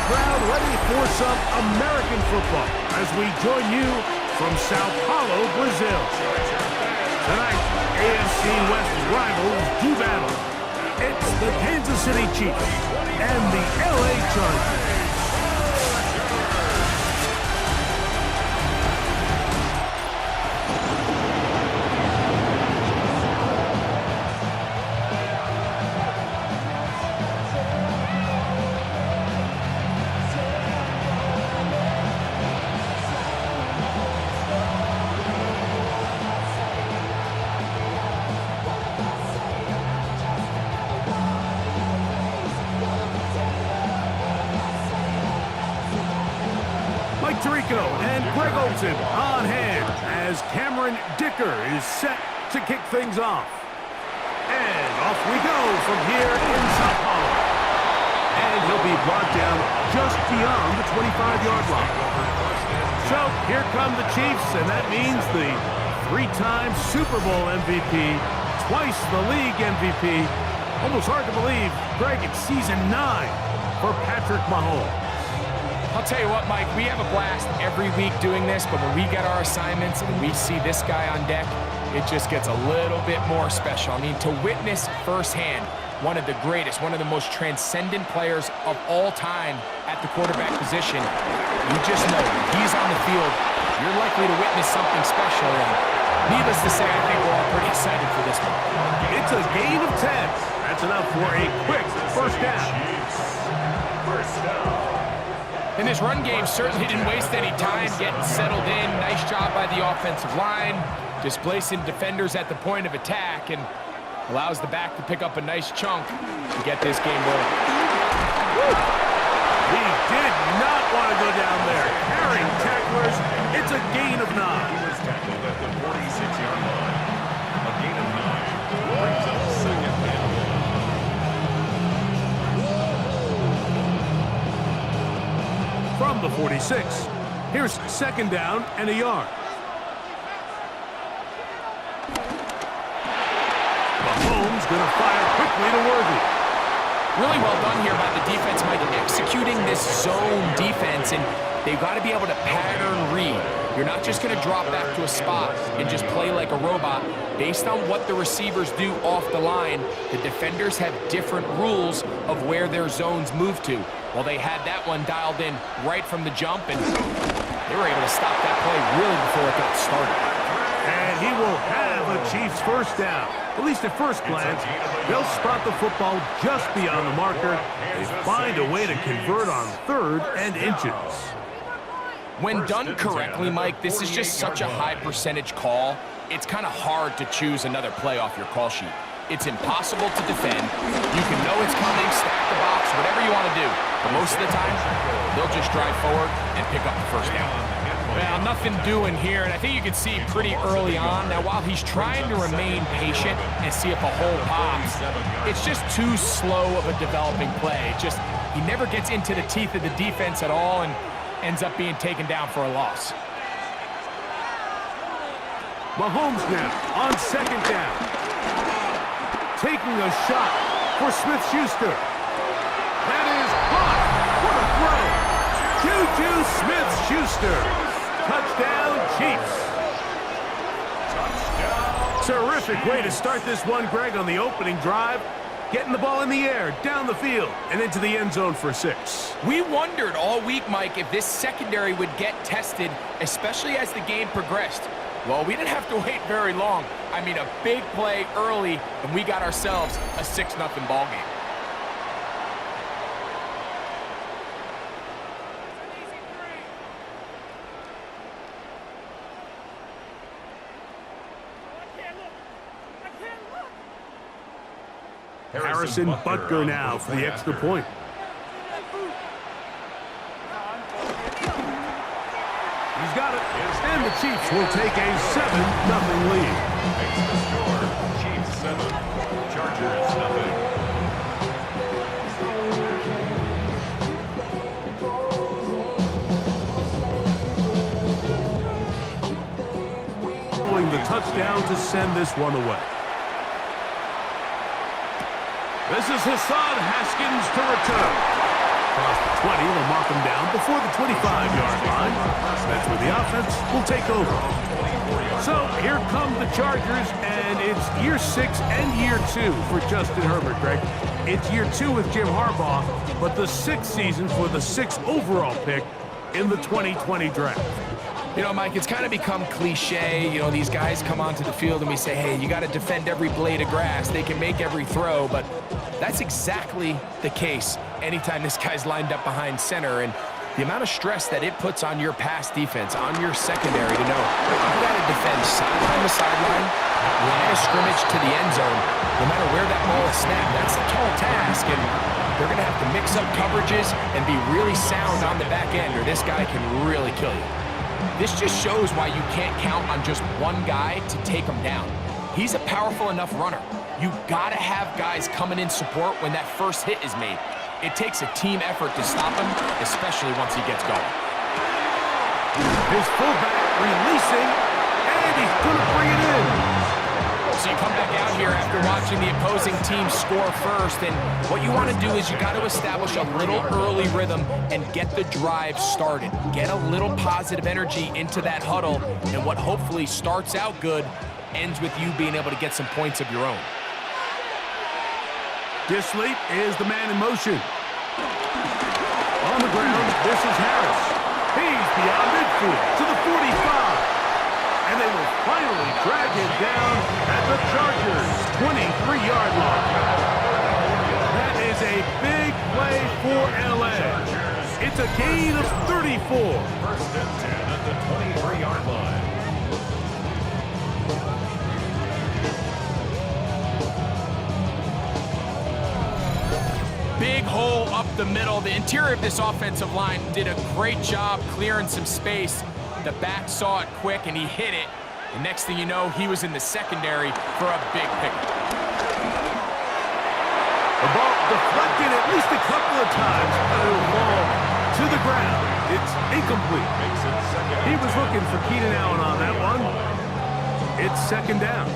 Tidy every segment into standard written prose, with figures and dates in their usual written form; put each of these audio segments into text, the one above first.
crowd ready for some American football as we join you from Sao Paulo, Brazil. Tonight, AFC West rivals do battle. It's the Kansas City Chiefs and the LA Chargers. Tirico and Greg Olsen on hand as Cameron Dicker is set to kick things off. And off we go from here in Sao Paulo. And he'll be brought down just beyond the 25-yard line. So here come the Chiefs, and that means the three-time Super Bowl MVP, twice the league MVP. Almost hard to believe, Greg, it's season 9 for Patrick Mahomes. I'll tell you what, Mike, we have a blast every week doing this, but when we get our assignments and we see this guy on deck, it just gets a little bit more special. I mean, to witness firsthand one of the greatest, one of the most transcendent players of all time at the quarterback position, you just know when he's on the field, you're likely to witness something special. And needless to say, I think we're all pretty excited for this one. It's a gain of 10. That's enough for a quick first down. First down. And this run game certainly didn't waste any time getting settled in. Nice job by the offensive line, displacing defenders at the point of attack, and allows the back to pick up a nice chunk to get this game rolling. He did not want to go down there. Carrying tacklers, it's a gain of 9. He was tackled at the 46-yard line. A gain of 9 brings up second down. From the 46, here's second down and a yard. Mahomes gonna fire quickly to Worthy. Really well done here by the defense, Mike, executing this zone defense, and they've got to be able to pattern read. You're not just going to drop back to a spot and just play like a robot. Based on what the receivers do off the line, the defenders have different rules of where their zones move to. Well, they had that one dialed in right from the jump, and they were able to stop that play really before it got started. And he will have a Chiefs first down. At least at first glance, they'll spot the football just beyond the marker. They find a way to convert on 3rd and inches. When done correctly, Mike, this is just such a high percentage call. It's kind of hard to choose another play off your call sheet. It's impossible to defend. You can know it's coming, stack the box, whatever you want to do. But most of the time, they'll just drive forward and pick up the first down. Well, nothing doing here, and I think you can see pretty early on. Now, while he's trying to remain patient and see if a hole pops, it's just too slow of a developing play. He never gets into the teeth of the defense at all and ends up being taken down for a loss. Mahomes now on second down. Taking a shot for Smith-Schuster. That is hot. What a throw. Juju Smith-Schuster. Touchdown, Chiefs. Terrific way to start this one, Greg, on the opening drive. Getting the ball in the air, down the field, and into the end zone for 6. We wondered all week, Mike, if this secondary would get tested, especially as the game progressed. Well, we didn't have to wait very long. I mean, a big play early, and we got ourselves a 6-0 ball game. Harrison Butker now for the extra point. He's got it. And the Chiefs will take a 7-0 lead. Makes the score. Chiefs 7, Chargers nothing. Following the touchdown to send this one away. This is Hassan Haskins to return. Across the 20, the mark them down before the 25-yard line. That's where the offense will take over. So here come the Chargers, and it's year 6 and year 2 for Justin Herbert, Greg. It's year 2 with Jim Harbaugh, but the 6th season for the 6th overall pick in the 2020 draft. You know, Mike, it's kind of become cliche. You know, these guys come onto the field and we say, hey, you got to defend every blade of grass. They can make every throw, but that's exactly the case anytime this guy's lined up behind center. And the amount of stress that it puts on your pass defense, on your secondary to know you got to defend sideline to sideline, line of scrimmage to the end zone, no matter where that ball is snapped. That's a tall task, and they're going to have to mix up coverages and be really sound on the back end, or this guy can really kill you. This just shows why you can't count on just one guy to take him down. He's a powerful enough runner. You've got to have guys coming in support when that first hit is made. It takes a team effort to stop him, especially once he gets going. His fullback releasing, and he's going to bring it in. So you come back out here after watching the opposing team score first, and what you want to do is you got to establish a little early rhythm and get the drive started. Get a little positive energy into that huddle, and what hopefully starts out good ends with you being able to get some points of your own. Disley is the man in motion. On the ground, this is Harris. He's beyond midfield to the 45. And they will finally drag him down at the Chargers' 23-yard line. That is a big play for LA. It's a gain of 34. First and 10 at the 23-yard line. Big hole up the middle. The interior of this offensive line did a great job clearing some space. The back saw it quick, and he hit it. The next thing you know, he was in the secondary for a big pickup. The ball deflected at least a couple of times, but it will fall to the ground. It's incomplete. He was looking for Keenan Allen on that one. It's second down.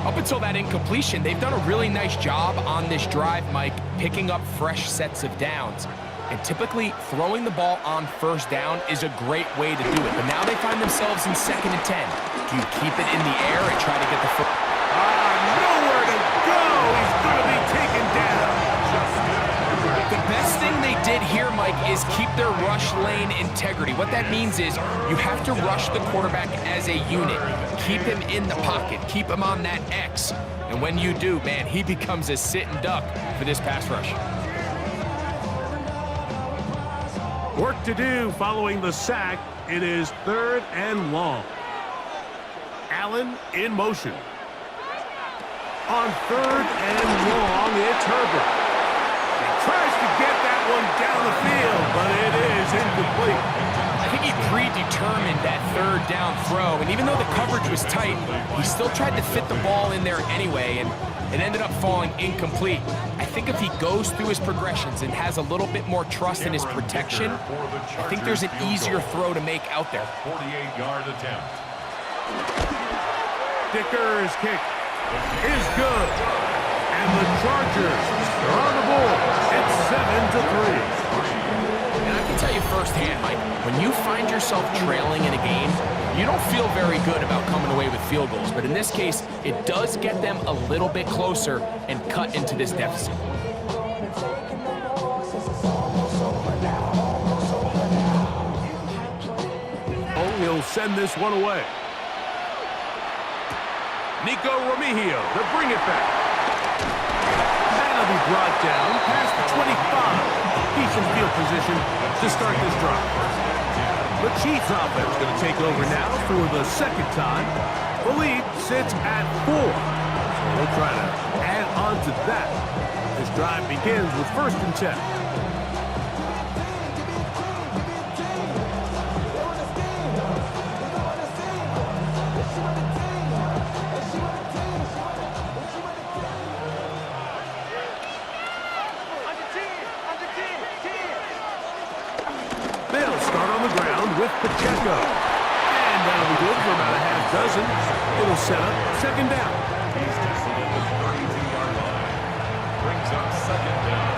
Up until that incompletion, they've done a really nice job on this drive, Mike, picking up fresh sets of downs. And typically, throwing the ball on first down is a great way to do it. But now they find themselves in 2nd and 10. Do you keep it in the air and try to get the foot? Nowhere to go. He's going to be taken down. The best thing they did here, Mike, is keep their rush lane integrity. What that means is you have to rush the quarterback as a unit. Keep him in the pocket. Keep him on that X. And when you do, man, he becomes a sit and duck for this pass rush. Work to do following the sack. It is 3rd and long. Allen in motion. On 3rd and long, it's Herbert. He tries to get that one down the field, but it is incomplete. I think he predetermined that 3rd down throw, and even though the coverage was tight, he still tried to fit the ball in there anyway, and it ended up falling incomplete. I think if he goes through his progressions and has a little bit more trust in his protection, I think there's an easier throw to make out there. 48-yard attempt. Dicker's kick is good. And the Chargers are on the board. It's 7-3. And I can tell you firsthand, Mike, when you find yourself trailing in a game, you don't feel very good about coming away with field goals. But in this case, it does get them a little bit closer and cut into this deficit. Oh, he'll send this one away. Nico Remigio to bring it back. That'll be brought down past the 25. Decent field position to start this drive. The Chiefs offense going to take over now for the 2nd time. The lead sits at 4. So they'll try to add on to that. This drive begins with 1st and 10. With Pacheco. And that'll be good for about a half dozen. It'll set up 2nd down. He's just at the 32-yard line. Brings up 2nd down.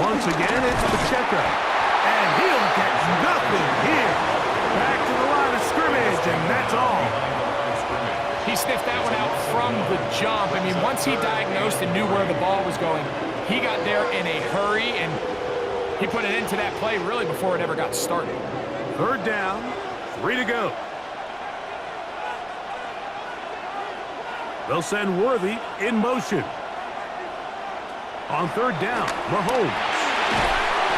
Once again, it's Pacheco. And he'll get nothing here. Back to the line of scrimmage, and that's all. He sniffed that one out from the jump. I mean, once he diagnosed and knew where the ball was going, he got there in a hurry, and he put it into that play really before it ever got started. Third down, 3 to go. They'll send Worthy in motion. On third down, Mahomes.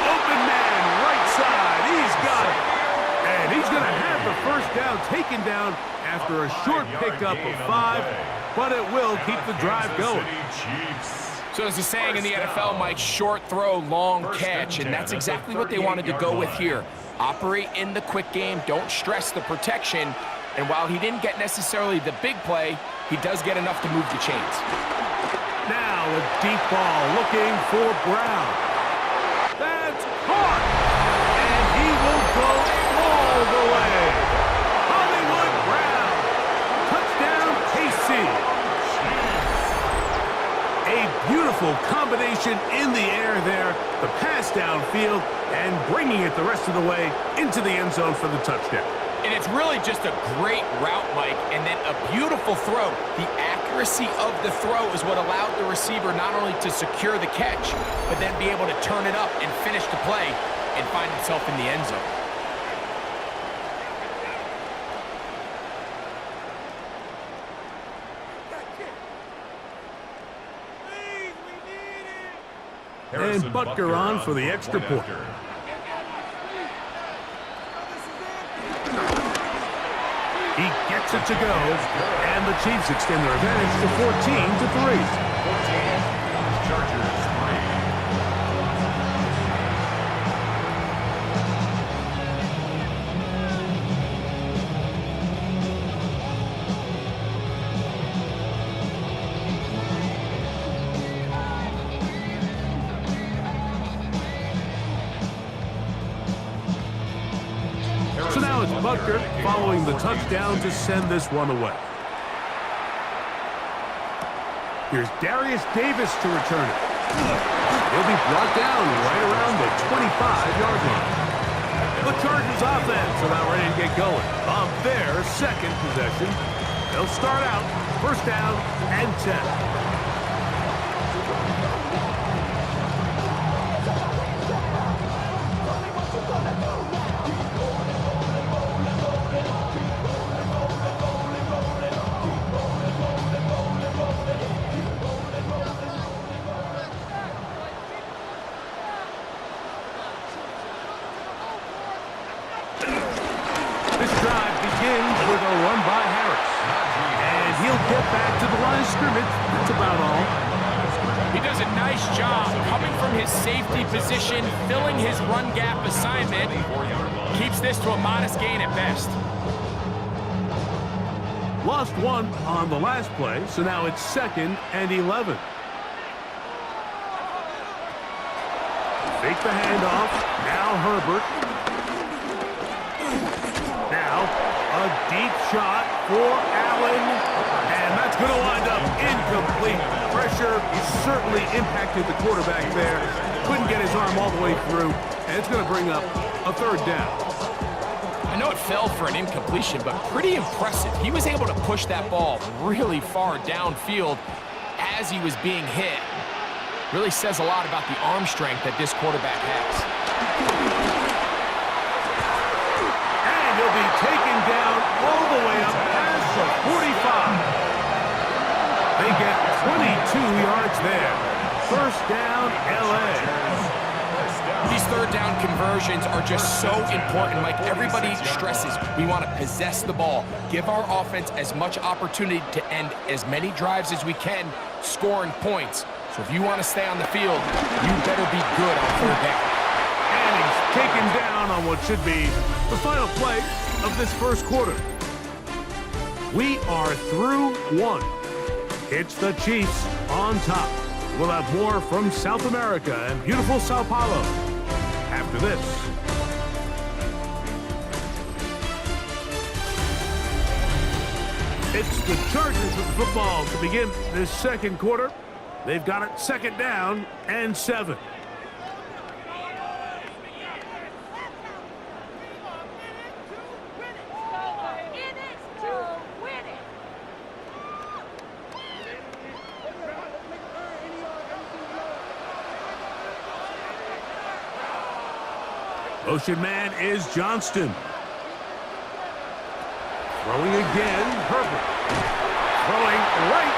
Open man, right side. He's got it. And he's going to have the first down taken down after a short pickup of 5, but it will keep the drive going. So there's a saying in the NFL, Mike, short throw, long catch, and that's exactly what they wanted to go with here. Operate in the quick game, don't stress the protection, and while he didn't get necessarily the big play, he does get enough to move the chains. Now a deep ball looking for Brown. That's caught, and he will go all the way. Hollywood Brown, touchdown KC. A beautiful combination in the air there, the pass downfield, and bringing it the rest of the way into the end zone for the touchdown. And it's really just a great route, Mike, and then a beautiful throw. The accuracy of the throw is what allowed the receiver not only to secure the catch, but then be able to turn it up and finish the play and find himself in the end zone. And Butker on for the extra point. He gets it to go, and the Chiefs extend their advantage to 14-3. 14, Chargers 3. So now it's Butker following the touchdown to send this one away. Here's Darius Davis to return it. He'll be brought down right around the 25-yard line. The Chargers offense are now ready to get going. On their second possession, they'll start out first down and 10. Get back to the line of scrimmage. That's about all. He does a nice job coming from his safety position, filling his run gap assignment. Keeps this to a modest gain at best. Lost one on the last play, so now it's 2nd and 11. Fake the handoff. Now Herbert. Now a deep shot for Allen. And that's going to wind up incomplete. Pressure certainly impacted the quarterback there. Couldn't get his arm all the way through. And it's going to bring up a third down. I know it fell for an incompletion, but pretty impressive. He was able to push that ball really far downfield as he was being hit. Really says a lot about the arm strength that this quarterback has. And he'll be taken down all the way up past the 45. They get 22 yards there. First down, LA. These third down conversions are just so important. Like everybody stresses, we want to possess the ball, give our offense as much opportunity to end as many drives as we can, scoring points. So if you want to stay on the field, you better be good on third down. And he's taken down on what should be the final play of this first quarter. We are through one. It's the Chiefs on top. We'll have more from South America and beautiful Sao Paulo after this. It's the Chargers with the football to begin this second quarter. They've got it 2nd down and 7. Motion man is Johnston. Throwing again, Herbert. Throwing right,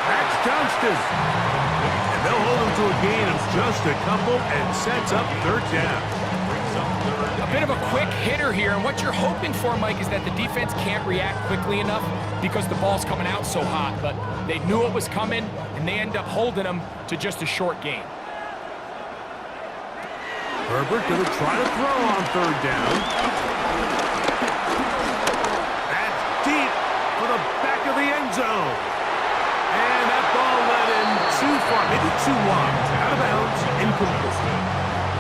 that's Johnston. And they'll hold him to a gain of just a couple and sets up third down. A bit of a quick hitter here, and what you're hoping for, Mike, is that the defense can't react quickly enough because the ball's coming out so hot, but they knew it was coming, and they end up holding them to just a short gain. Herbert going to try to throw on third down. That's deep for the back of the end zone. And that ball led him too far, maybe too wide. Out of bounds, incomplete.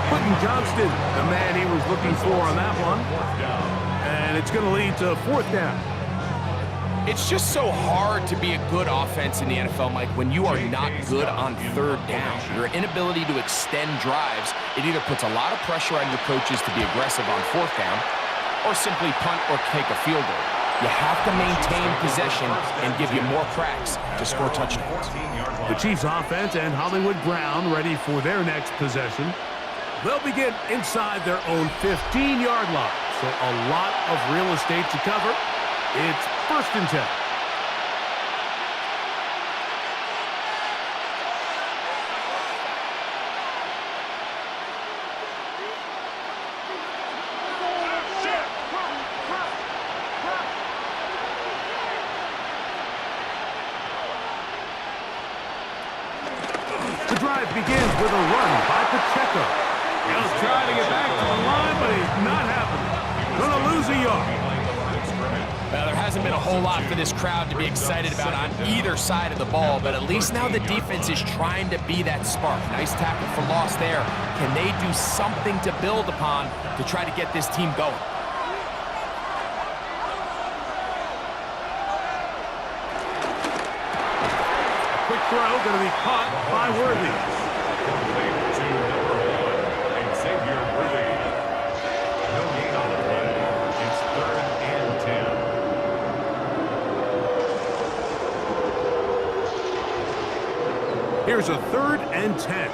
Quentin Johnston, the man he was looking for on that one. And it's going to lead to fourth down. It's just so hard to be a good offense in the NFL, Mike, when you are not good on third down. Your inability to extend drives, it either puts a lot of pressure on your coaches to be aggressive on fourth down or simply punt or take a field goal. You have to maintain possession and give you more cracks to score touchdowns. The Chiefs offense and Hollywood Brown ready for their next possession. They'll begin inside their own 15-yard line. So a lot of real estate to cover. It's 1st and 10. The drive begins with a run by Pacheco. He'll try to get back to the line, but he's not happening. Gonna lose a yard. Well, there hasn't been a whole lot for this crowd to be excited about on either side of the ball, but at least now the defense is trying to be that spark. Nice tackle for loss there. Can they do something to build upon to try to get this team going? A quick throw going to be caught by Worthy. Here's a 3rd and 10.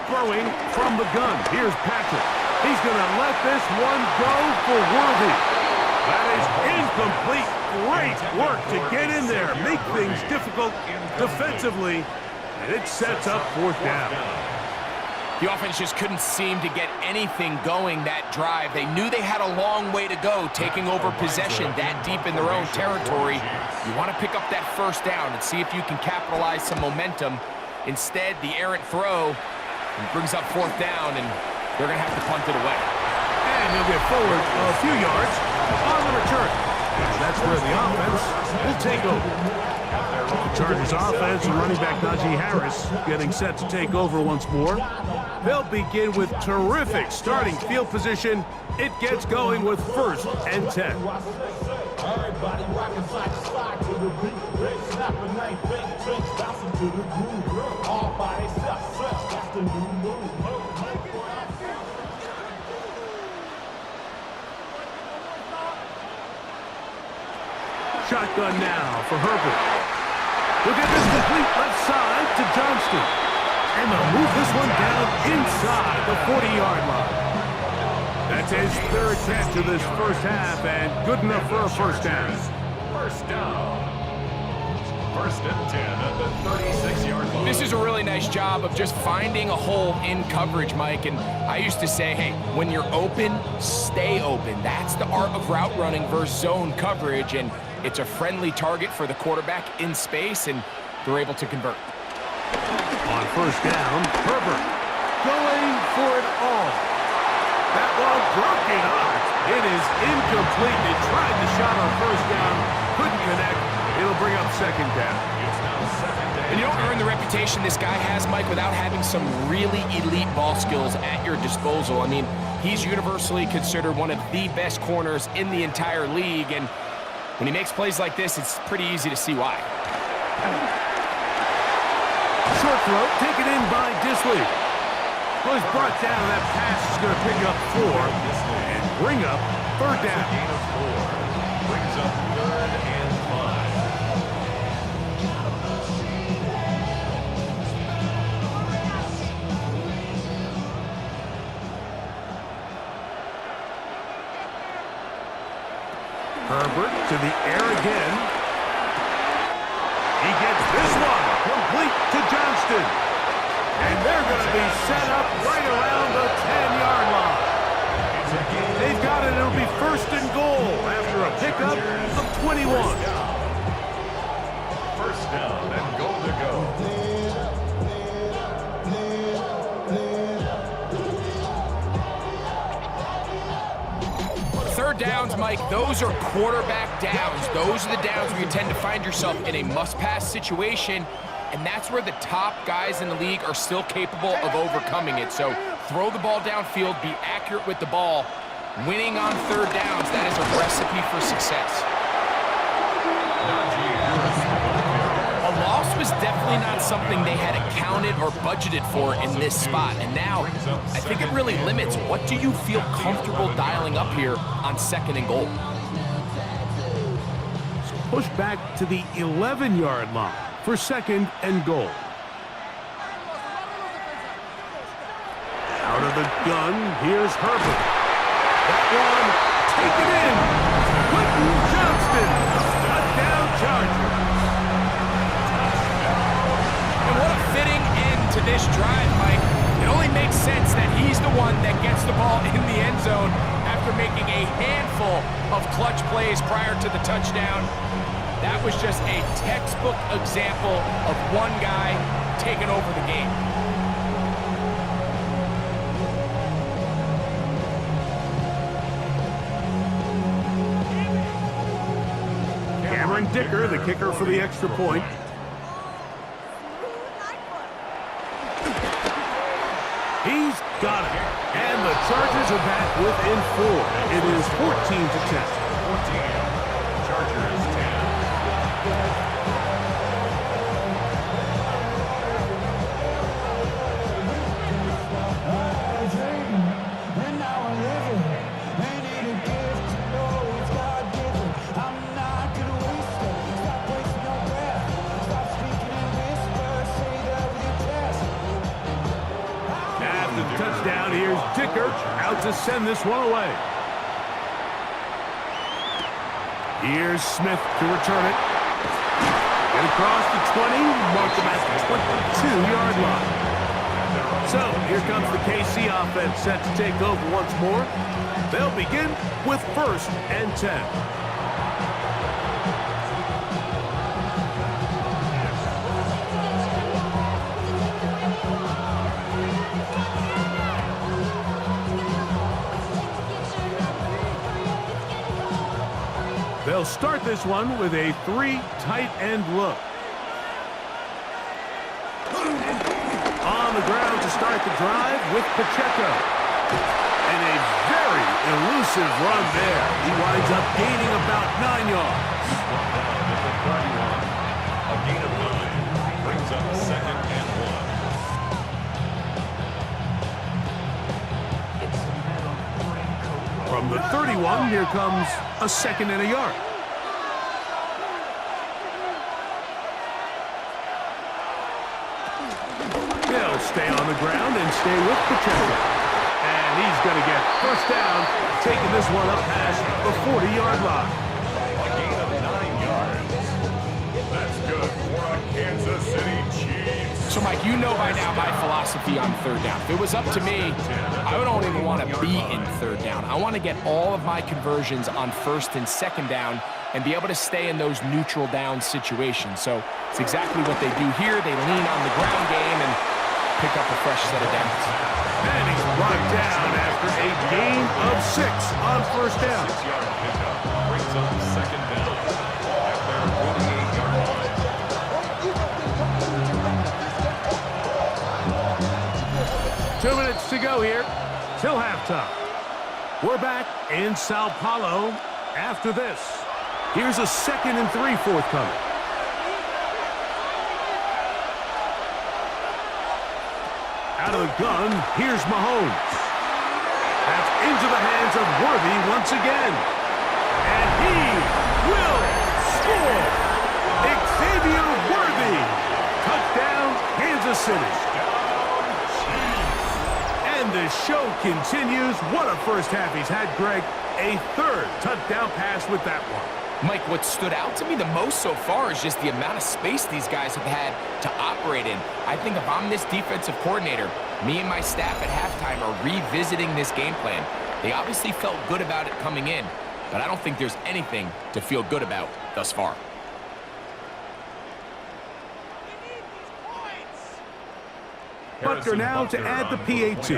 Throwing from the gun. Here's Patrick. He's going to let this one go for Worthy. That is incomplete. Great work to get in there, make things difficult defensively, and it sets up 4th down. The offense just couldn't seem to get anything going that drive. They knew they had a long way to go, taking over possession that deep in their own territory. You want to pick up that 1st down and see if you can capitalize some momentum. Instead, the errant throw brings up 4th down, and they're going to have to punt it away. And he'll get forward a few yards on the return. That's where the offense will take over. The Chargers offense and running back Najee Harris getting set to take over once more. They'll begin with terrific starting field position. It gets going with 1st and 10. Shotgun now for Herbert. We'll get this complete left side to Johnston. And they'll move this one down inside the 40-yard line. That's his 3rd catch of this 1st half, and good enough for a 1st down. 1st down. 1st and 10 at the 36-yard line. This is a really nice job of just finding a hole in coverage, Mike. And I used to say, hey, when you're open, stay open. That's the art of route running versus zone coverage. And it's a friendly target for the quarterback in space, and they're able to convert. On 1st down, Herbert going for it all. That one broken up. It is incomplete. They tried the shot on 1st down, couldn't connect. It'll bring up 2nd down. And you don't earn the reputation this guy has, Mike, without having some really elite ball skills at your disposal. I mean, he's universally considered one of the best corners in the entire league, and when he makes plays like this, it's pretty easy to see why. Short throw, taken in by Disley. Well, he's brought down. That pass is going to pick up 4 and bring up 3rd down. Gain of 4 brings up 3rd and 5. Herbert to the air again. He gets this one complete to Johnston. And they're going to be set up right around the 10-yard line. They've got it. It'll be first and goal after a pickup of 21. First down and goal to go. Third downs, Mike, those are quarterback downs. Those are the downs where you tend to find yourself in a must-pass situation, and that's where the top guys in the league are still capable of overcoming it. So throw the ball downfield, be accurate with the ball. Winning on third downs, that is a recipe for success. A loss was definitely not something they had accounted or budgeted for in this spot. And now, I think it really limits what do you feel comfortable dialing up here on second and goal. So push back to the 11-yard line for second and goal. Out of the gun, here's Herbert. That one, taken in. Quentin Johnston, touchdown Chargers. And what a fitting end to this drive, Mike. It only makes sense that he's the one that gets the ball in the end zone after making a handful of clutch plays prior to the touchdown. That was just a textbook example of one guy taking over the game. Dicker, the kicker for the extra point. He's got it. And the Chargers are back within 4. It is 14-10. 14. Chargers 10. Touchdown, here's Dicker out to send this one away. Here's Smith to return it. And across the 20, mark them at the 22-yard line. So here comes the KC offense set to take over once more. They'll begin with first and 10. They'll start this one with a 3 tight end look. On the ground to start the drive with Pacheco. And a very elusive run there. He winds up gaining about 9 yards. A gain of 9 brings up second and 1. From the 31, here comes a second and a yard. They'll stay on the ground and stay with Pacheco. And he's going to get first down, taking this one up past the 40-yard line. A gain of 9 yards. That's good for a Kansas City Chiefs. So, Mike, you know by now my philosophy on third down. If it was up to me, I don't even want to be in third down. I want to get all of my conversions on first and second down and be able to stay in those neutral down situations. So it's exactly what they do here. They lean on the ground game and pick up a fresh set of downs. And he's brought down after a gain of 6 on first down. 6-yard pickup brings up second down at their 48-yard line. 2 minutes to go here till halftime. We're back in Sao Paulo after this. Here's a 2nd and 3 forthcoming. Out of the gun, here's Mahomes. That's into the hands of Worthy once again. And he will score. Xavier Worthy. Touchdown, Kansas City. And the show continues. What a first half he's had, Greg. A 3rd touchdown pass with that one. Mike, what stood out to me the most so far is just the amount of space these guys have had to operate in. I think if I'm this defensive coordinator, me and my staff at halftime are revisiting this game plan. They obviously felt good about it coming in, but I don't think there's anything to feel good about thus far. Butker now to add the PAT.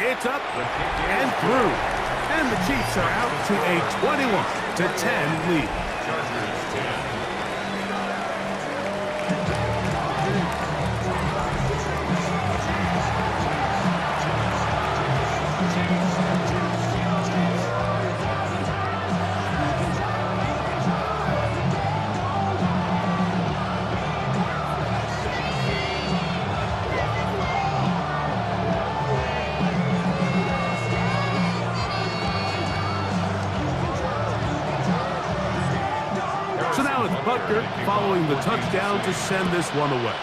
It's up and through. And the Chiefs are out to a 21-10 lead. Chargers 10. So now it's Butker following the touchdown to send this one away.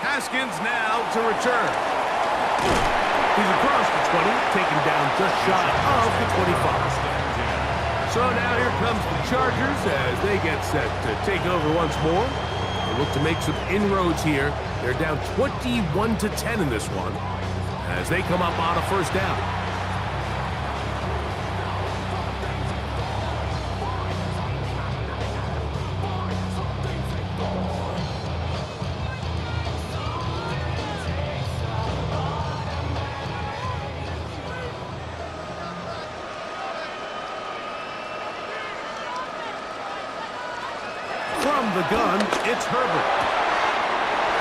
Haskins now to return. He's across the 20, taken down just shy of the 25. So now here comes the Chargers as they get set to take over once more. They look to make some inroads here. They're down 21-10 in this one as they come up on a first down. From the gun, it's Herbert.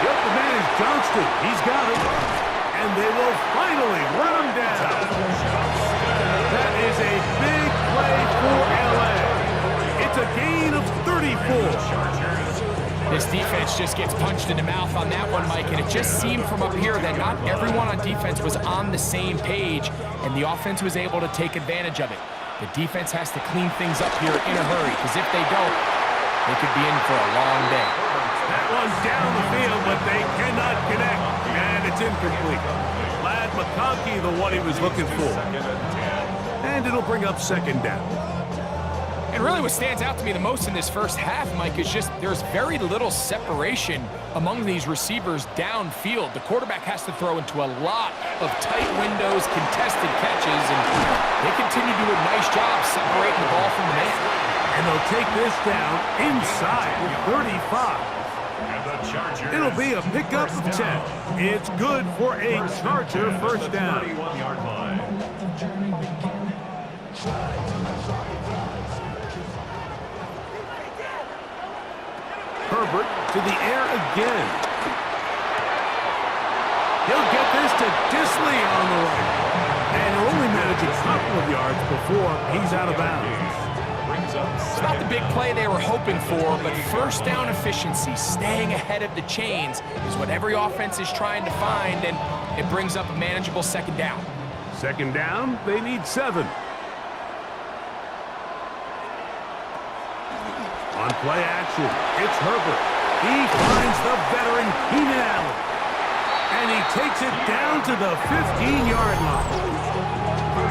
Yep, the man is Johnston. He's got it. And they will finally run him down. That is a big play for LA. It's a gain of 34. This defense just gets punched in the mouth on that one, Mike, and it just seemed from up here that not everyone on defense was on the same page, and the offense was able to take advantage of it. The defense has to clean things up here in a hurry, because if they don't, they could be in for a long day. That one's down the field, but they cannot connect, and it's incomplete. Lad McConkey, the one he was looking for. And it'll bring up second down. And really what stands out to me the most in this first half, Mike, is just there's very little separation among these receivers downfield. The quarterback has to throw into a lot of tight windows, contested catches, and they continue to do a nice job separating the ball from the man. And they'll take this down inside the 35. It'll be a pickup of 10. It's good for a Charger first down. Herbert to the air again. He'll get this to Disley on the right. And he'll only manage a couple of yards before he's out of bounds. It's not the big play they were hoping for, but first down efficiency, staying ahead of the chains, is what every offense is trying to find, and it brings up a manageable second down. Second down, they need 7. On play action, it's Herbert. He finds the veteran Keenan Allen. And he takes it down to the 15-yard line.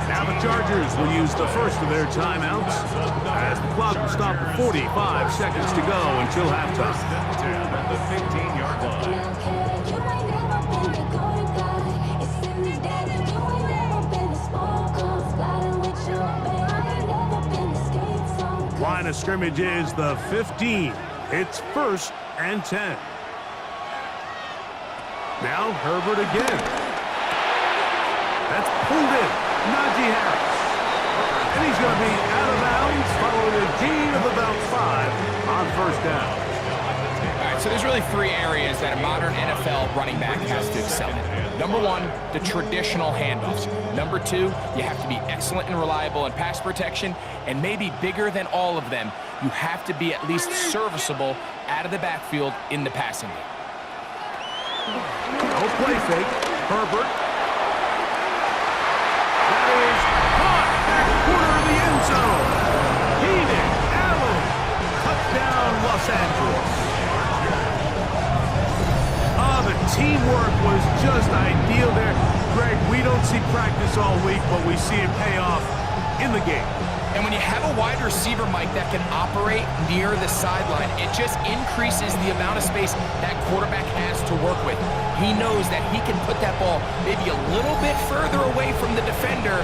Now the Chargers will use the first of their timeouts as the clock will stop at 45 seconds to go until halftime. At the 15-yard line. Line of scrimmage is the 15. It's 1st and 10. Now Herbert again. That's pulled in. Najee Harris. And he's going to be out of bounds following a gain of about 5 on first down. All right, so there's really 3 areas that a modern NFL running back has to excel in. Number 1, the traditional handoffs. Number 2, you have to be excellent and reliable in pass protection. And maybe bigger than all of them, you have to be at least serviceable out of the backfield in the passing game. No play fake. Herbert. That is caught back corner of the end zone. Keenan Allen. Touchdown, Los Angeles. The teamwork was just ideal there. in the game. And when you have a wide receiver, Mike, that can operate near the sideline, it just increases the amount of space that quarterback has to work with. He knows that he can put that ball maybe a little bit further away from the defender,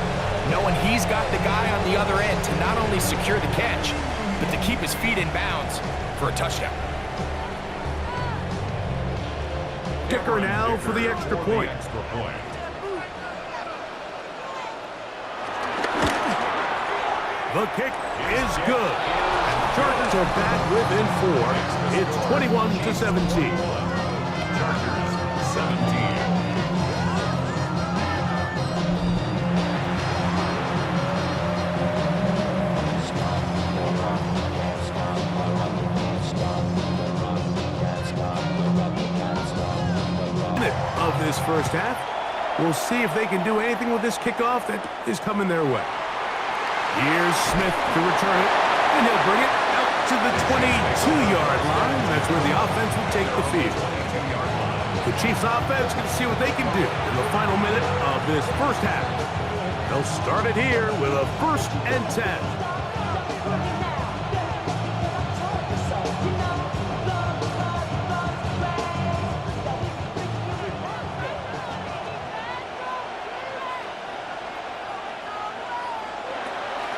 knowing he's got the guy on the other end to not only secure the catch, but to keep his feet in bounds for a touchdown. Kicker now for the extra point. The kick is good. And the Chargers are back within 4. It's 21-17. Chargers 17. Of this first half, we'll see if they can do anything with this kickoff that is coming their way. Here's Smith to return it, and he'll bring it out to the 22-yard line. That's where the offense will take the field. The Chiefs offense can see what they can do in the final minute of this first half. They'll start it here with a 1st and 10.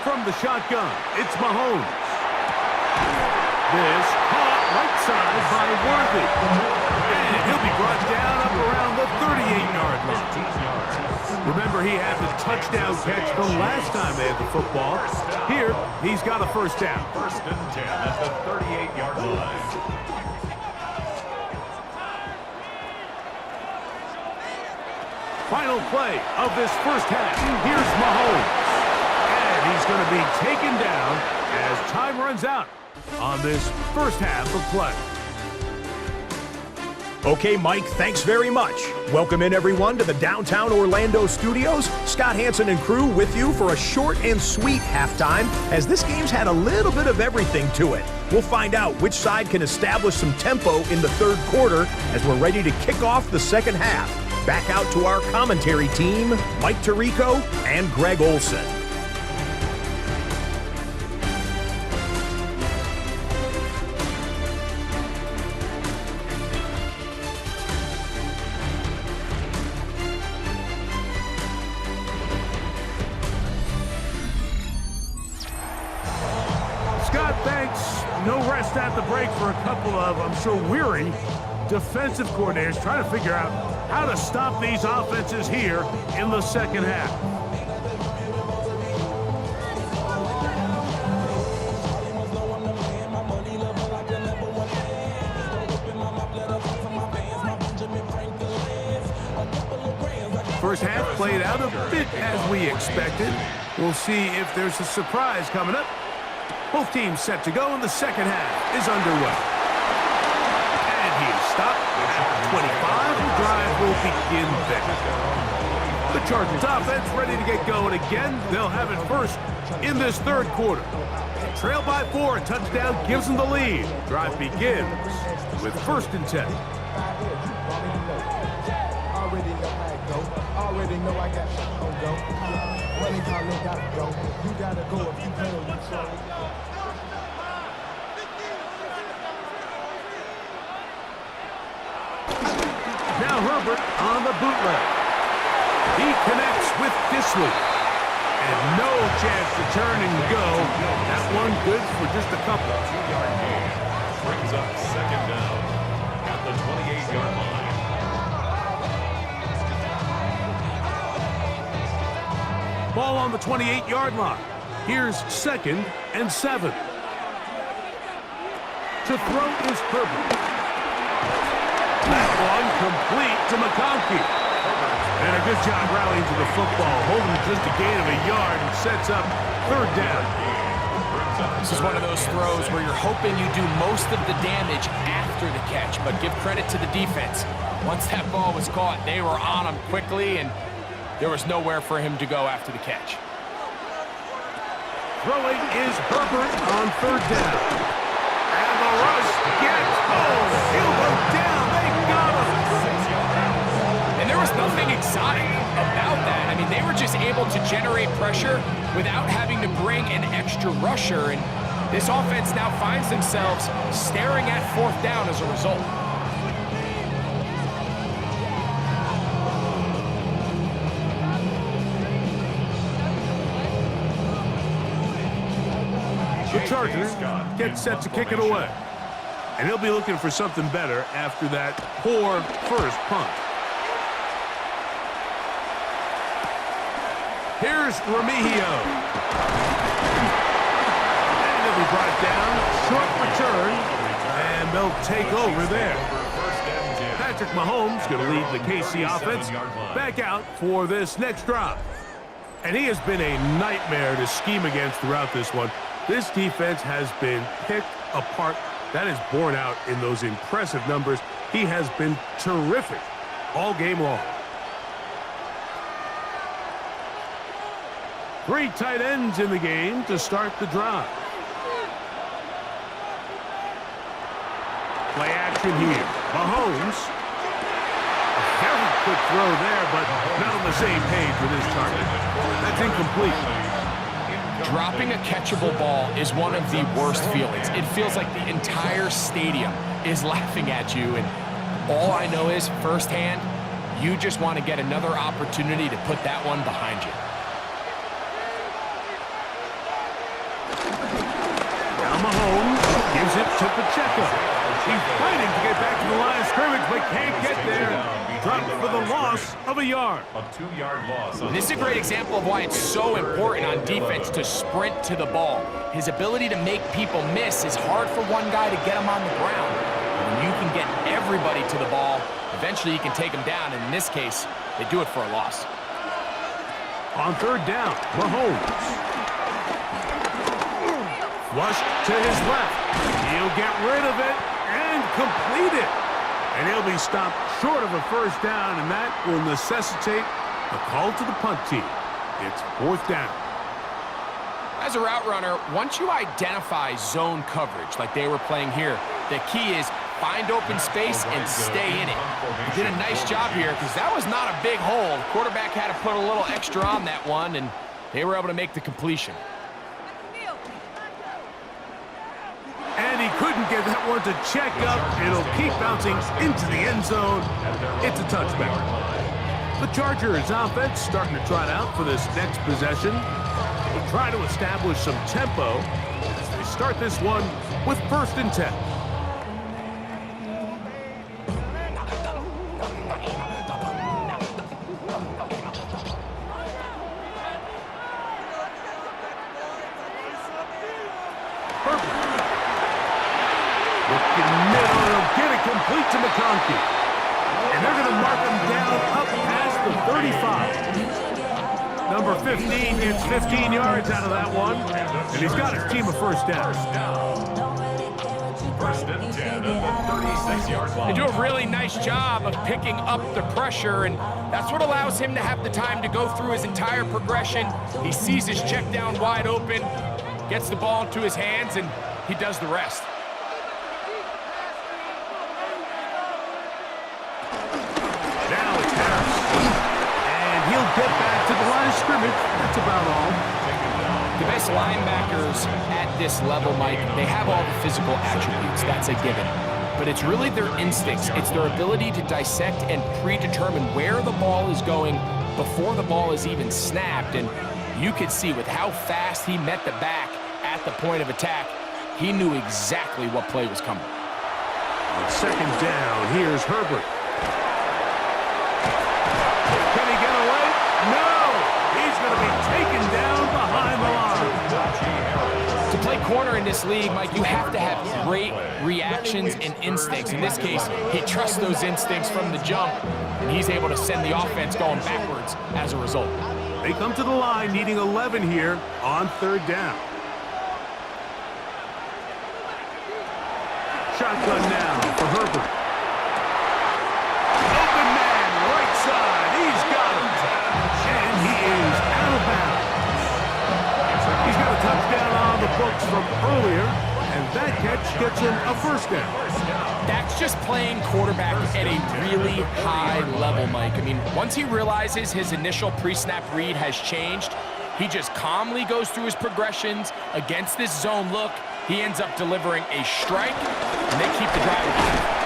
From the shotgun, it's Mahomes. This caught right side by Worthy. And he'll be brought down up around the 38-yard line. Remember, he had the touchdown catch the last time they had the football. Here, he's got a first down. 1st and 10 at the 38-yard line. Final play of this first half. Here's Mahomes. He's going to be taken down as time runs out on this first half of play. Okay, Mike, thanks very much. Welcome in, everyone, to the downtown Orlando studios. Scott Hansen and crew with you for a short and sweet halftime, as this game's had a little bit of everything to it. We'll find out which side can establish some tempo in the 3rd quarter as we're ready to kick off the 2nd half. Back out to our commentary team, Mike Tirico and Greg Olson. Scott, thanks. No rest at the break for a couple of, I'm sure, weary defensive coordinators trying to figure out how to stop these offenses here in the 2nd half. First half played out a bit as we expected. We'll see if there's a surprise coming up. Both teams set to go, and the 2nd half is underway. And he is stopped at 25. The drive will begin there. The Chargers offense ready to get going again. They'll have it first in this 3rd quarter. They trail by 4. A touchdown gives them the lead. Drive begins with 1st and 10. Already know I got to go. When they call me, gotta go. You gotta go if you play or you slow. Now Herbert on the bootleg. He connects with Disley. And no chance to turn and go. That one good for just a couple. 2-yard gain brings up 2nd down at the 28-yard line. Ball on the 28-yard line. Here's 2nd and 7. To throw is Herbert. That one complete to McConkey. And a good job rallying to the football, holding just a gain of a yard and sets up 3rd down. This is one of those throws where you're hoping you do most of the damage after the catch, but give credit to the defense. Once that ball was caught, they were on him quickly, and there was nowhere for him to go after the catch. Throwing is Herbert on 3rd down. And the rush gets home. He'll go down. They got him. And there was nothing exotic about that. I mean, they were just able to generate pressure without having to bring an extra rusher, and this offense now finds themselves staring at fourth down as a result. The Chargers get set to kick it away. And he'll be looking for something better after that poor first punt. Here's Remigio. And he'll be brought down. Short return. And they'll take over there. Patrick Mahomes going to lead the KC offense back out for this next drive. And he has been a nightmare to scheme against throughout this one. This defense has been picked apart. That is borne out in those impressive numbers. He has been terrific all game long. 3 tight ends in the game to start the drive. Play action here. Mahomes. A very quick throw there, but not on the same page with his target. That's incomplete. Dropping a catchable ball is one of the worst feelings. It feels like the entire stadium is laughing at you, and all I know is, firsthand, you just want to get another opportunity to put that one behind you. Now Mahomes gives it to Pacheco. He's fighting to get back to the line of scrimmage, but can't get there. Dropped for the loss of a yard. A 2-yard loss. This is a great example of why it's so important on defense to sprint to the ball. His ability to make people miss is hard for one guy to get him on the ground. When you can get everybody to the ball, eventually you can take him down, and in this case, they do it for a loss. On third down, Mahomes. Flushed to his left. He'll get rid of it and complete it. And he'll be stopped short of a first down, and that will necessitate a call to the punt team. It's fourth down. As a route runner, once you identify zone coverage like they were playing here, the key is find open space and stay in it. He did a nice job here because that was not a big hole. The quarterback had to put a little extra on that one, and they were able to make the completion. And he couldn't get that one to check up. It'll keep bouncing into the end zone. It's a touchback. The Chargers offense starting to trot out for this next possession. They'll try to establish some tempo as they start this one with 1st and 10. Complete to McConkey. And they're going to mark him down up past the 35. Number 15 gets 15 yards out of that one. And he's got his team a first down. 1st and 10 at the 36-yard line. They do a really nice job of picking up the pressure, and that's what allows him to have the time to go through his entire progression. He sees his check down wide open, gets the ball into his hands, and he does the rest. Get back to the line of scrimmage. That's about all. The best linebackers at this level, Mike, they have all the physical attributes. That's a given. But it's really their instincts. It's their ability to dissect and predetermine where the ball is going before the ball is even snapped. And you could see with how fast he met the back at the point of attack, he knew exactly what play was coming. On 2nd down, here's Herbert. Can he get away? No! He's going to be taken down behind the line. To play corner in this league, Mike, you have to have great reactions and instincts. In this case, he trusts those instincts from the jump, and he's able to send the offense going backwards as a result. They come to the line needing 11 here on 3rd down. Shotgun now for Herbert. Open man, right side. He's got him. And he is out of bounds. He's got a touchdown on the books from earlier, and that That catch gets him a first down. That's just playing quarterback at a really high level, Mike. I mean, once he realizes his initial pre-snap read has changed, he just calmly goes through his progressions against this zone look. He ends up delivering a strike, and they keep the drive alive.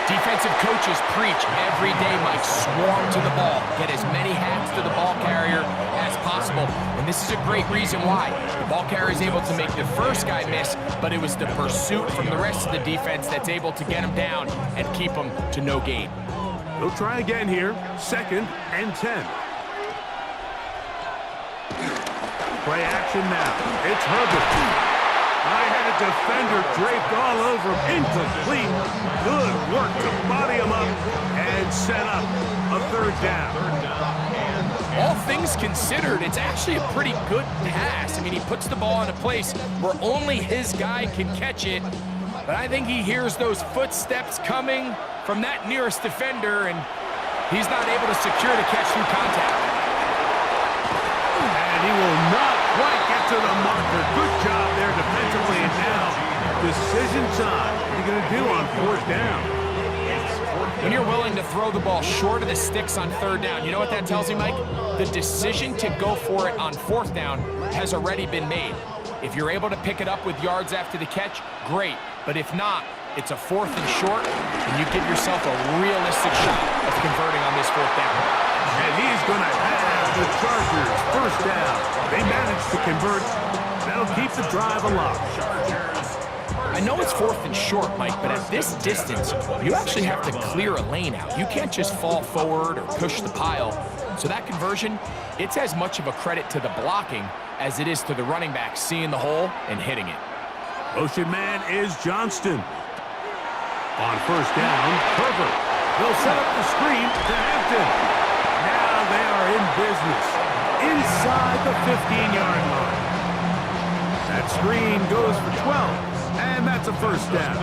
Defensive coaches preach every day, Mike, swarm to the ball. Get as many hats to the ball carrier as possible. And this is a great reason why. The ball carrier is able to make the first guy miss, but it was the pursuit from the rest of the defense that's able to get him down and keep him to no gain. They'll try again here. 2nd and 10. Play action now. It's Herbert. I had a defender draped all over him. Incomplete. Good work to body him up and set up a 3rd down. All things considered, it's actually a pretty good pass. I mean, he puts the ball in a place where only his guy can catch it. But I think he hears those footsteps coming from that nearest defender, and he's not able to secure the catch through contact. And he will not quite get to the marker. Good job there defensively, and now decision time. What are you going to do on 4th down? When you're willing to throw the ball short of the sticks on 3rd down, you know what that tells me, Mike? The decision to go for it on 4th down has already been made. If you're able to pick it up with yards after the catch, great. But if not, it's a 4th and short, and you give yourself a realistic shot of converting on this 4th down. And he's going to have the Chargers 1st down. They managed to convert. That'll keep the drive alive. I know it's 4th and short, Mike, but at this distance, you actually have to clear a lane out. You can't just fall forward or push the pile. So that conversion, it's as much of a credit to the blocking as it is to the running back seeing the hole and hitting it. Motion man is Johnston. On 1st down, Herbert. They'll set up the screen to Hampton. Now they are in business inside the 15-yard line. That screen goes for 12. And that's a 1st down.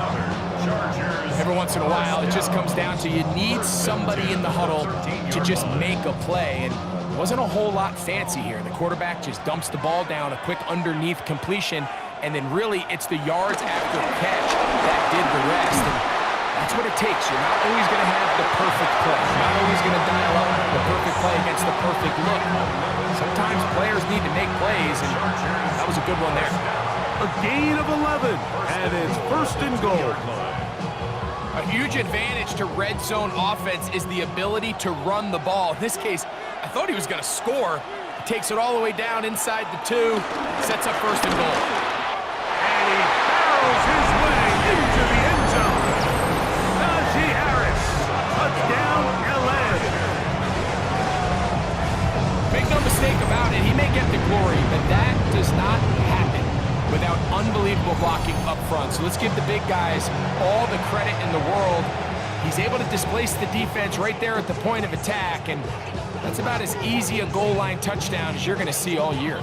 Every once in a while, it just comes down to you need somebody in the huddle to just make a play. And it wasn't a whole lot fancy here. The quarterback just dumps the ball down, a quick underneath completion, and then really it's the yards after the catch that did the rest. And that's what it takes. You're not always going to have the perfect play. You're not always going to dial up the perfect play against the perfect look. Sometimes players need to make plays, and that was a good one there. A gain of 11, and it's 1st and goal. A huge advantage to red zone offense is the ability to run the ball. In this case, I thought he was going to score. He takes it all the way down inside the 2, sets up 1st and goal. And he barrels his way into the end zone. Najee Harris, touchdown LA. Make no mistake about it, he may get the glory, but that does not happen without unbelievable blocking up front. So let's give the big guys all the credit in the world. He's able to displace the defense right there at the point of attack, and that's about as easy a goal line touchdown as you're going to see all year.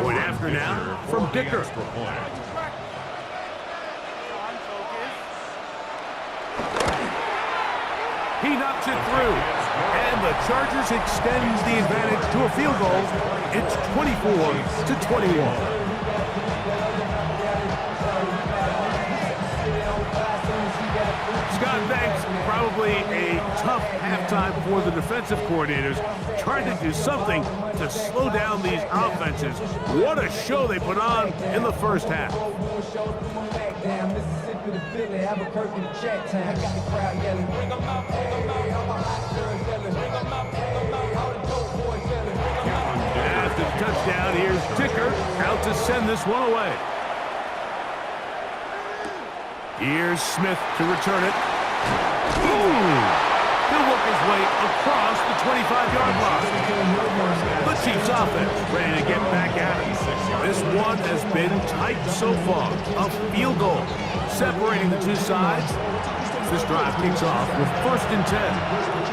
Point after now from Dicker. He knocks it through, and the Chargers extends the advantage to a field goal. It's 24-21. Scott, thanks. Probably a tough halftime for the defensive coordinators, trying to do something to slow down these offenses. What a show they put on in the 1st half. After the touchdown, here's Dicker out to send this one away. Here's Smith to return it. Ooh! He'll work his way across the 25-yard line. The Chiefs offense ready to get back at it. This one has been tight so far. A field goal separating the two sides. This drive kicks off with 1st and 10.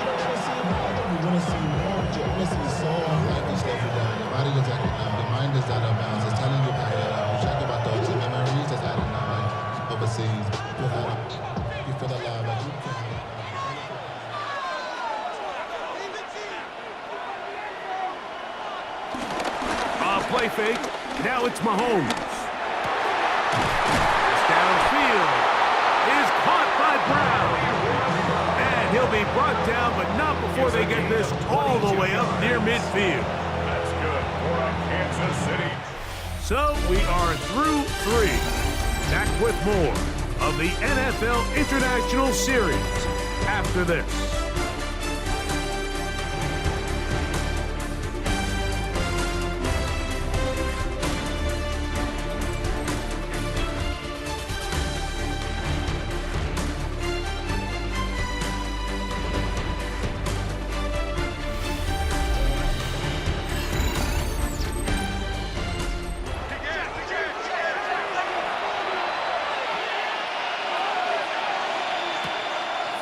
play fake. Now it's Mahomes. This downfield is caught by Brown. And he'll be brought down, but not before they get this all the way up near midfield. That's good for Kansas City. So we are through 3. Back with more of the NFL International Series after this.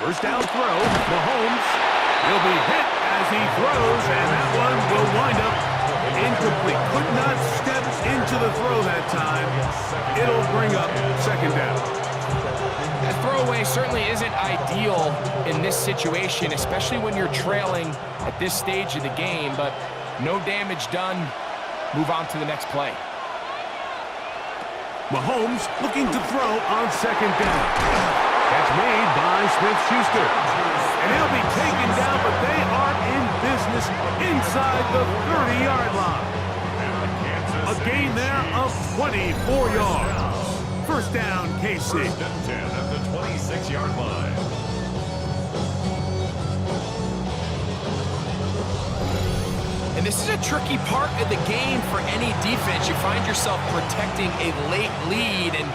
First down throw, Mahomes. He'll be hit as he throws, and that one will wind up incomplete. Could not step into the throw that time. It'll bring up second down. That throwaway certainly isn't ideal in this situation, especially when you're trailing at this stage of the game, but no damage done. Move on to the next play. Mahomes looking to throw on second down. Catch made by Smith-Schuster. And he'll be taken down, but they are in business inside the 30-yard line. A gain there of 24 yards. First down, KC. First and 10 at the 26-yard line. And this is a tricky part of the game for any defense. You find yourself protecting a late lead, and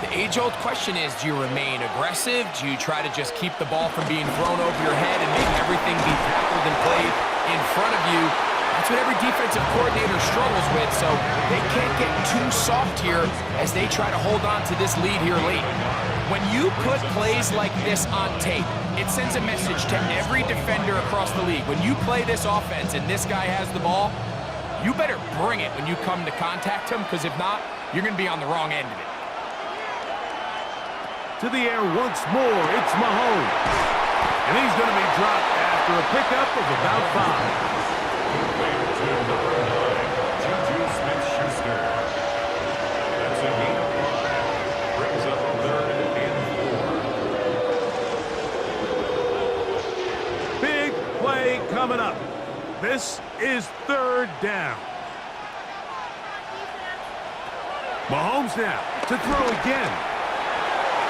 the age-old question is, do you remain aggressive? Do you try to just keep the ball from being thrown over your head and make everything be tackled and played in front of you? That's what every defensive coordinator struggles with, so they can't get too soft here as they try to hold on to this lead here late. When you put plays like this on tape, it sends a message to every defender across the league. When you play this offense and this guy has the ball, you better bring it when you come to contact him, because if not, you're going to be on the wrong end of it. To the air once more, it's Mahomes. And he's going to be dropped after a pickup of about 5. To number 9, Juju Smith-Schuster. That's a gain of 5. Brings up 3rd and 4. Big play coming up. This is 3rd down. Mahomes now to throw again.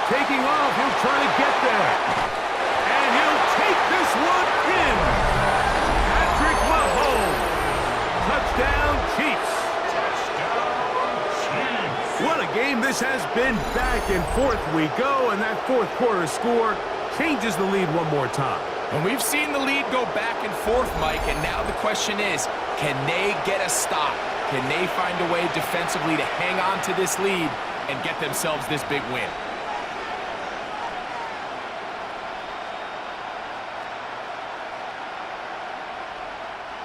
Taking off, he'll try to get there. And he'll take this one in. Patrick Mahomes. Touchdown, Chiefs. What a game this has been. Back and forth we go, and that 4th quarter score changes the lead one more time. And we've seen the lead go back and forth, Mike, and now the question is, can they get a stop? Can they find a way defensively to hang on to this lead and get themselves this big win?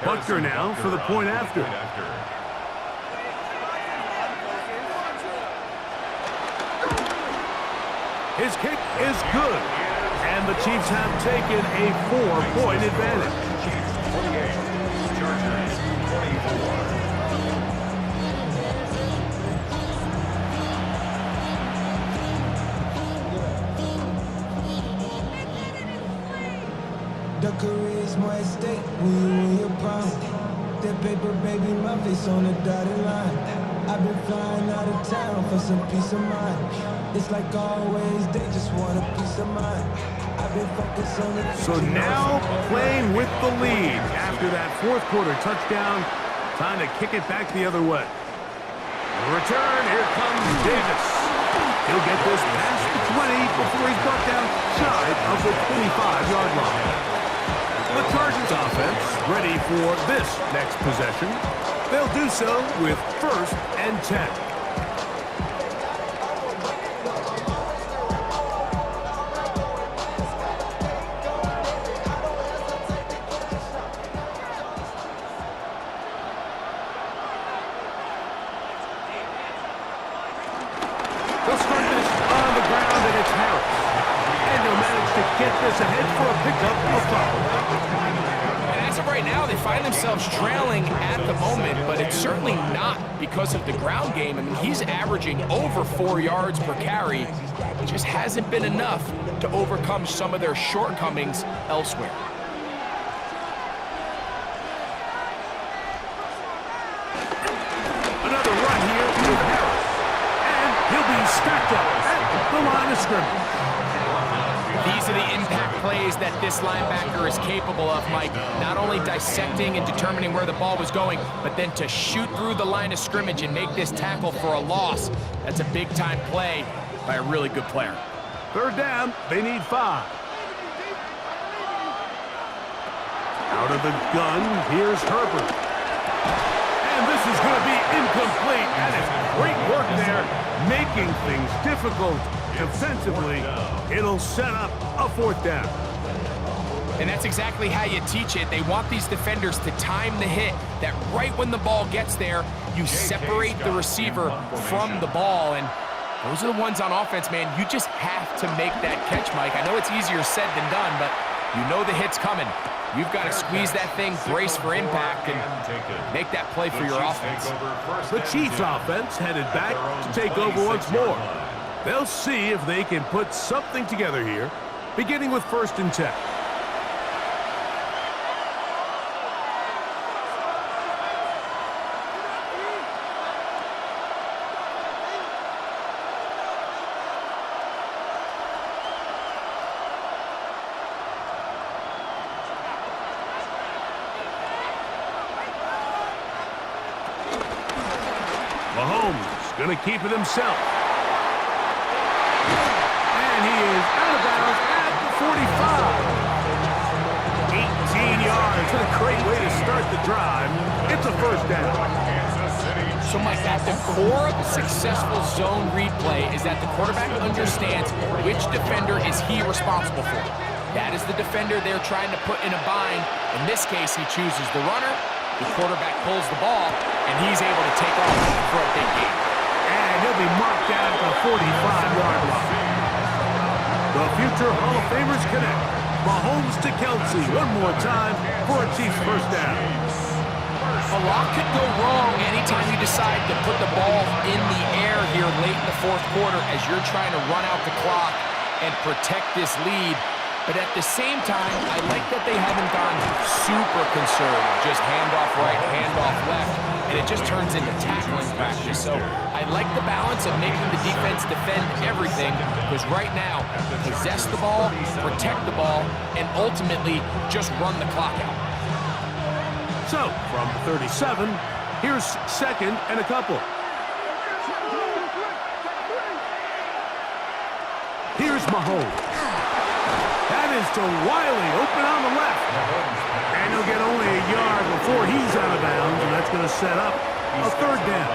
Butker now for the point after. His kick is good, and the Chiefs have taken a 4-point advantage. Chiefs 28, Chargers 24. The career's more at stake when you win your prime. That paper, baby, my face on the dotted line. I've been flying out of town for some peace of mind. It's like always, they just want a peace of mind. I've been focused on it. So now playing with the lead after that 4th quarter touchdown. Time to kick it back the other way. Return, here comes Davis. He'll get this past the 20 before he's brought down shy of the 25-yard line. The Chargers offense ready for this next possession. They'll do so with 1st and 10. They'll start this on the ground, and it's Harris. And they'll manage to get this ahead for a pickup of 5. And as of right now, they find themselves trailing at the moment, but it's certainly not because of the ground game. I mean, he's averaging over 4 yards per carry. It just hasn't been enough to overcome some of their shortcomings elsewhere. Another run here with Harris. And he'll be stacked up at the line of scrimmage. These are the impact plays that this linebacker is capable of, Mike. Not only dissecting and determining where the ball was going, but then to shoot through the line of scrimmage and make this tackle for a loss. That's a big-time play by a really good player. Third down, they need 5. Out of the gun, here's Herbert. And this is going to be incomplete. That is great work there, making things difficult defensively. It'll set up a 4th down. And that's exactly how you teach it. They want these defenders to time the hit, that right when the ball gets there, you separate the receiver from the ball. And those are the ones on offense, man. You just have to make that catch, Mike. I know it's easier said than done, but you know the hit's coming. You've got to squeeze that thing, brace for impact, and make that play for your offense. The Chiefs offense headed back to take over once more. They'll see if they can put something together here, beginning with 1st and 10. Mahomes going to keep it himself. And he is out of bounds at the 45. 18 yards. What a great way to start the drive. It's a 1st down. So, Mike, at the core of a successful zone replay is that the quarterback understands which defender is he responsible for. That is the defender they're trying to put in a bind. In this case, he chooses the runner. The quarterback pulls the ball, and he's able to take off for a big gain. And he'll be marked down at the 45-yard line. The future Hall of Famers connect. Mahomes to Kelsey one more time for a Chiefs 1st down. A lot could go wrong anytime you decide to put the ball in the air here late in the 4th quarter as you're trying to run out the clock and protect this lead. But at the same time, I like that they haven't gone super conservative, just handoff right, handoff left, and it just turns into tackling practice. So I like the balance of making the defense defend everything, because right now, possess the ball, protect the ball, and ultimately just run the clock out. So, from the 37, here's 2nd and a couple. Here's Mahomes. That is to Wiley, open on the left. And he'll get only a yard before he's out of bounds, and that's going to set up a 3rd down.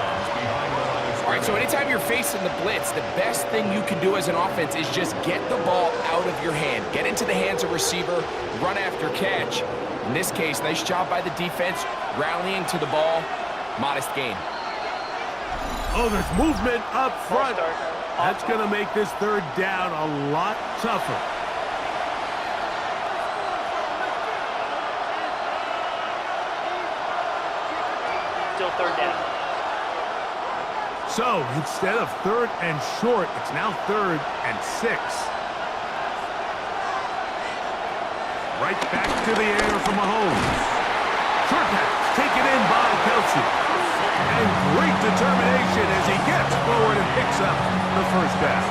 All right, so anytime you're facing the blitz, the best thing you can do as an offense is just get the ball out of your hand. Get into the hands of receiver, run after catch. In this case, nice job by the defense, rallying to the ball. Modest gain. Oh, there's movement up front. That's going to make this 3rd down a lot tougher. Still 3rd down. So, instead of 3rd and short, it's now 3rd and 6. Right back to the air from Mahomes. Short pass taken in by Kelsey. And great determination as he gets forward and picks up the 1st down.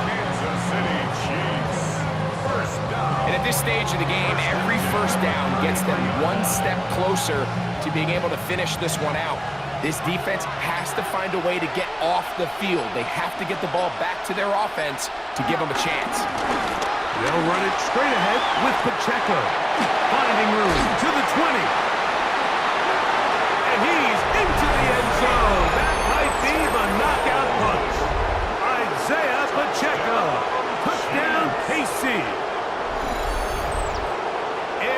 Kansas City Chiefs. 1st down. And at this stage of the game, every 1st down gets them one step closer to being able to finish this one out. This defense has to find a way to get off the field. They have to get the ball back to their offense to give them a chance. They'll run it straight ahead with Pacheco. Finding room to the 20. And he's into the end zone. That might be the knockout punch. Isaiah Pacheco. Touchdown, KC.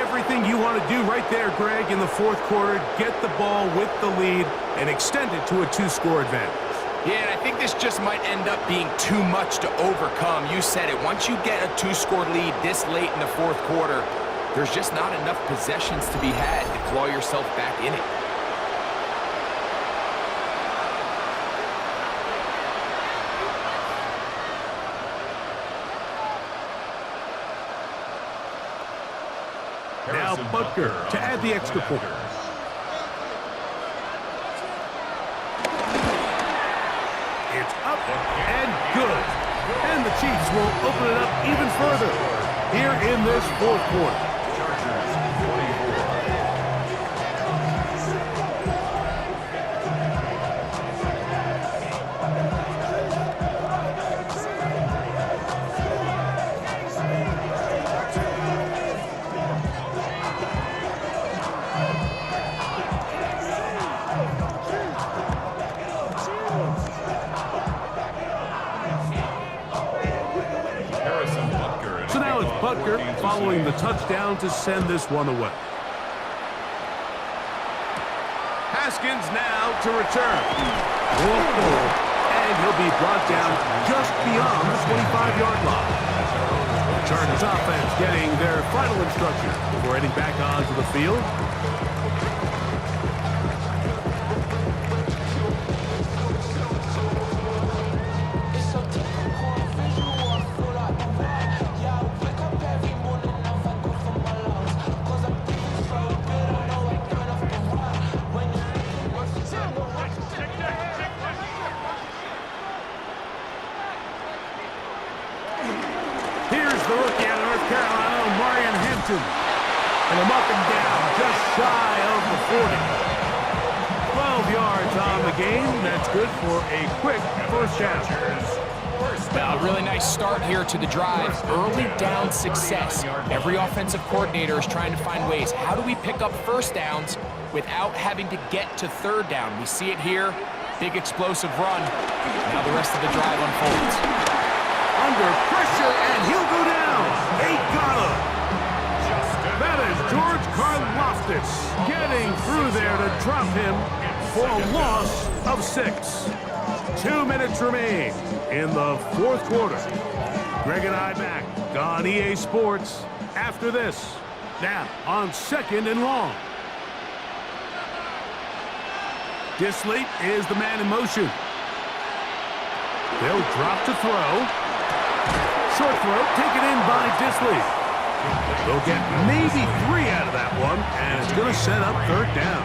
Everything you want to do right there, Greg, in the 4th quarter. Get the ball with the lead and extend it to a 2-score advantage. Yeah, and I think this just might end up being too much to overcome. You said it. Once you get a 2-score lead this late in the 4th quarter, There's just not enough possessions to be had to claw yourself back in it. Now Butker to add the extra point. It's up and good. And the Chiefs will open it up even further here in this fourth quarter. Butker following the touchdown to send this one away. Haskins now to return. And he'll be brought down just beyond the 25-yard line. The Chargers offense getting their final instruction before heading back onto the field. And I'm up and down, just shy of the 40. 12 yards on the game. That's good for a quick first down. Well, a really nice start here to the drive. Early down success. Every offensive coordinator is trying to find ways. How do we pick up first downs without having to get to third down? We see it here. Big explosive run. Now the rest of the drive unfolds. Under pressure, and he'll go down. They got him. That is George Karlaftis getting through there to drop him for a loss of 6. 2 minutes remain in the fourth quarter. Greg and I back on EA Sports after this. Now on 2nd and long. Disley is the man in motion. They'll drop to throw. Short throw taken in by Disley. They'll get maybe 3 out of that one, and it's going to set up third down.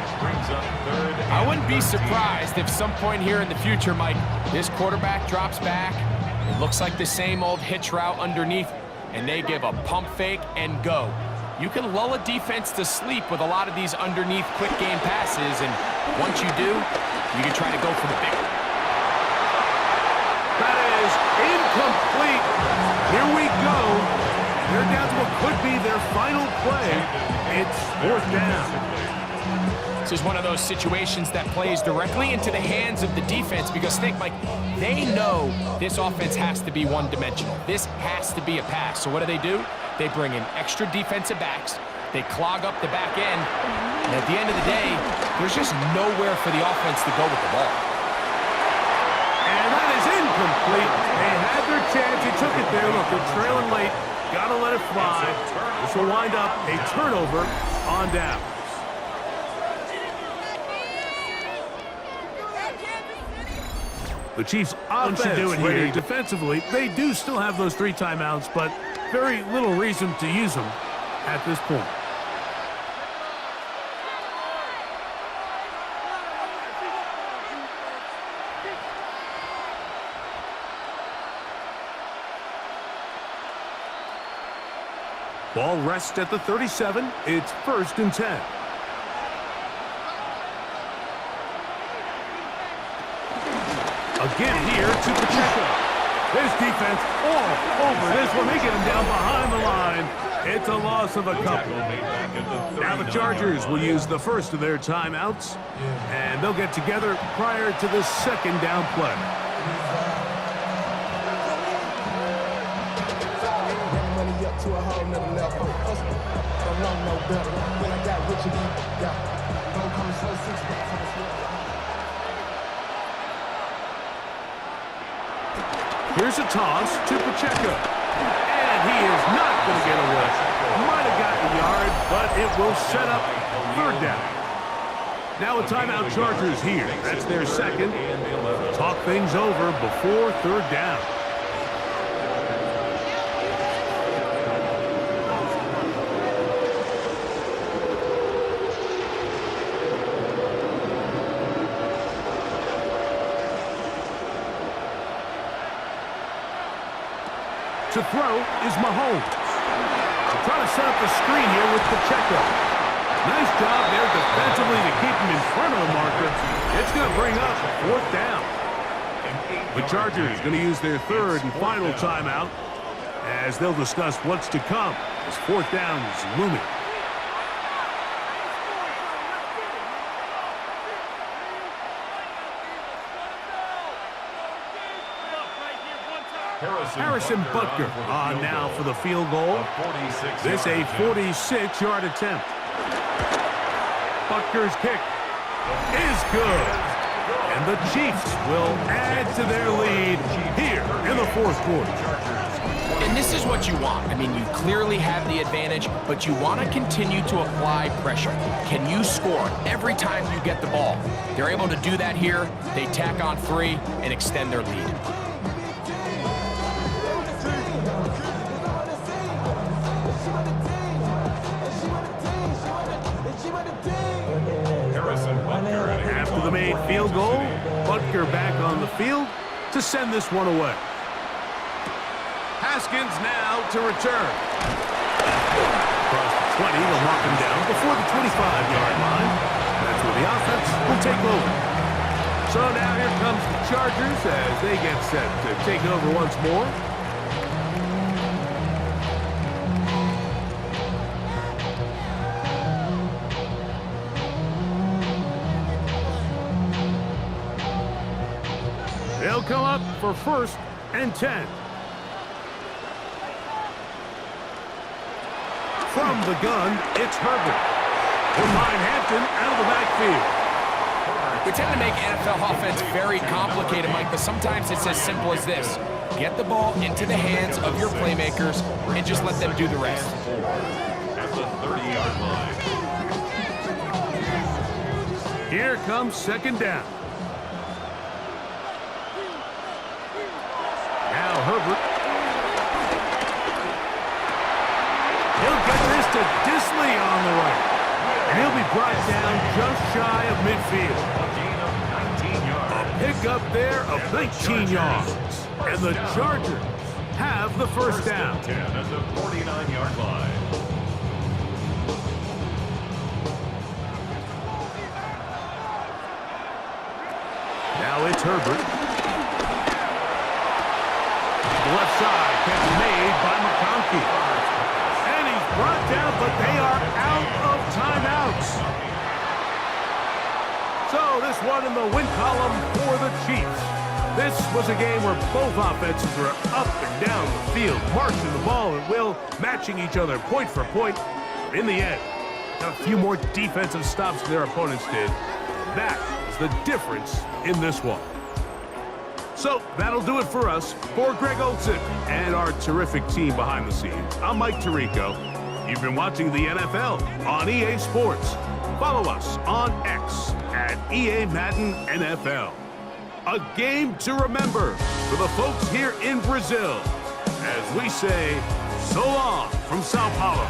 I wouldn't be surprised if some point here in the future, Mike, this quarterback drops back. It looks like the same old hitch route underneath, and they give a pump fake and go. You can lull a defense to sleep with a lot of these underneath quick game passes, and once you do, you can try to go for the big one. That is incomplete. Here we go. They're down to what could be their final play. It's fourth down. This is one of those situations that plays directly into the hands of the defense because think, Mike, they know this offense has to be one-dimensional. This has to be a pass. So what do? They bring in extra defensive backs. They clog up the back end. And at the end of the day, there's just nowhere for the offense to go with the ball. And that is incomplete. They had their chance. He took it there. Look, they're trailing late. Gotta let it fly. This will wind up a turnover on down. The Chiefs' offense do it here. Defensively, they do still have those 3 timeouts, but very little reason to use them at this point. Ball rests at the 37. It's 1st and 10. Again here to Pacheco. His defense all over this one. They get him down behind the line. It's a loss of a couple. Now the Chargers will use the first of their timeouts, and they'll get together prior to the 2nd down play. To a whole nother level. Don't know no better. When I got rich again, don't come and slow 6 bucks on the floor. Here's a toss to Pacheco. And he is not going to get away. Might have gotten yard, but it will set up third down. Now a timeout Chargers here. That's their second. Talk things over before third down. To throw is Mahomes. They're trying to set up the screen here with Pacheco. Nice job there defensively to keep him in front of the marker. It's going to bring up fourth down. The Chargers going to use their third and final timeout as they'll discuss what's to come as fourth down is looming. Harrison Butker on now for the field goal. This a 46-yard attempt. Butker's kick is good. And the Chiefs will add to their lead here in the fourth quarter. And this is what you want. I mean, you clearly have the advantage, but you want to continue to apply pressure. Can you score every time you get the ball? They're able to do that here. They tack on 3 and extend their lead. After the made field goal, Butker back on the field to send this one away. Haskins now to return. Across the 20, they'll mark him down before the 25-yard line. That's where the offense will take over. So now here comes the Chargers as they get set to take over once more. They'll come up for first and 10. From the gun, it's Herbert. Behind Hampton out of the backfield. We tend to make NFL offense very complicated, Mike, but sometimes it's as simple as this. Get the ball into the hands of your playmakers and just let them do the rest. At the 30-yard line. Here comes second down. Now Herbert. He'll get this to Disley on the right. And he'll be brought down just shy of midfield. A gain of 19 yards. A pickup there of 19 yards. And the Chargers have the first down. 10 at the 49-yard line. Now it's Herbert. The left side catch made by McConkey. And he's brought down, but they are out of timeouts. So this one in the win column for the Chiefs. This was a game where both offenses were up and down the field, marching the ball at will, matching each other point for point. But in the end, got a few more defensive stops than their opponents did. That is the difference in this one. So that'll do it for us. For Greg Olson and our terrific team behind the scenes, I'm Mike Tirico. You've been watching the NFL on EA Sports. Follow us on X at EA Madden NFL. A game to remember for the folks here in Brazil as we say so long from Sao Paulo.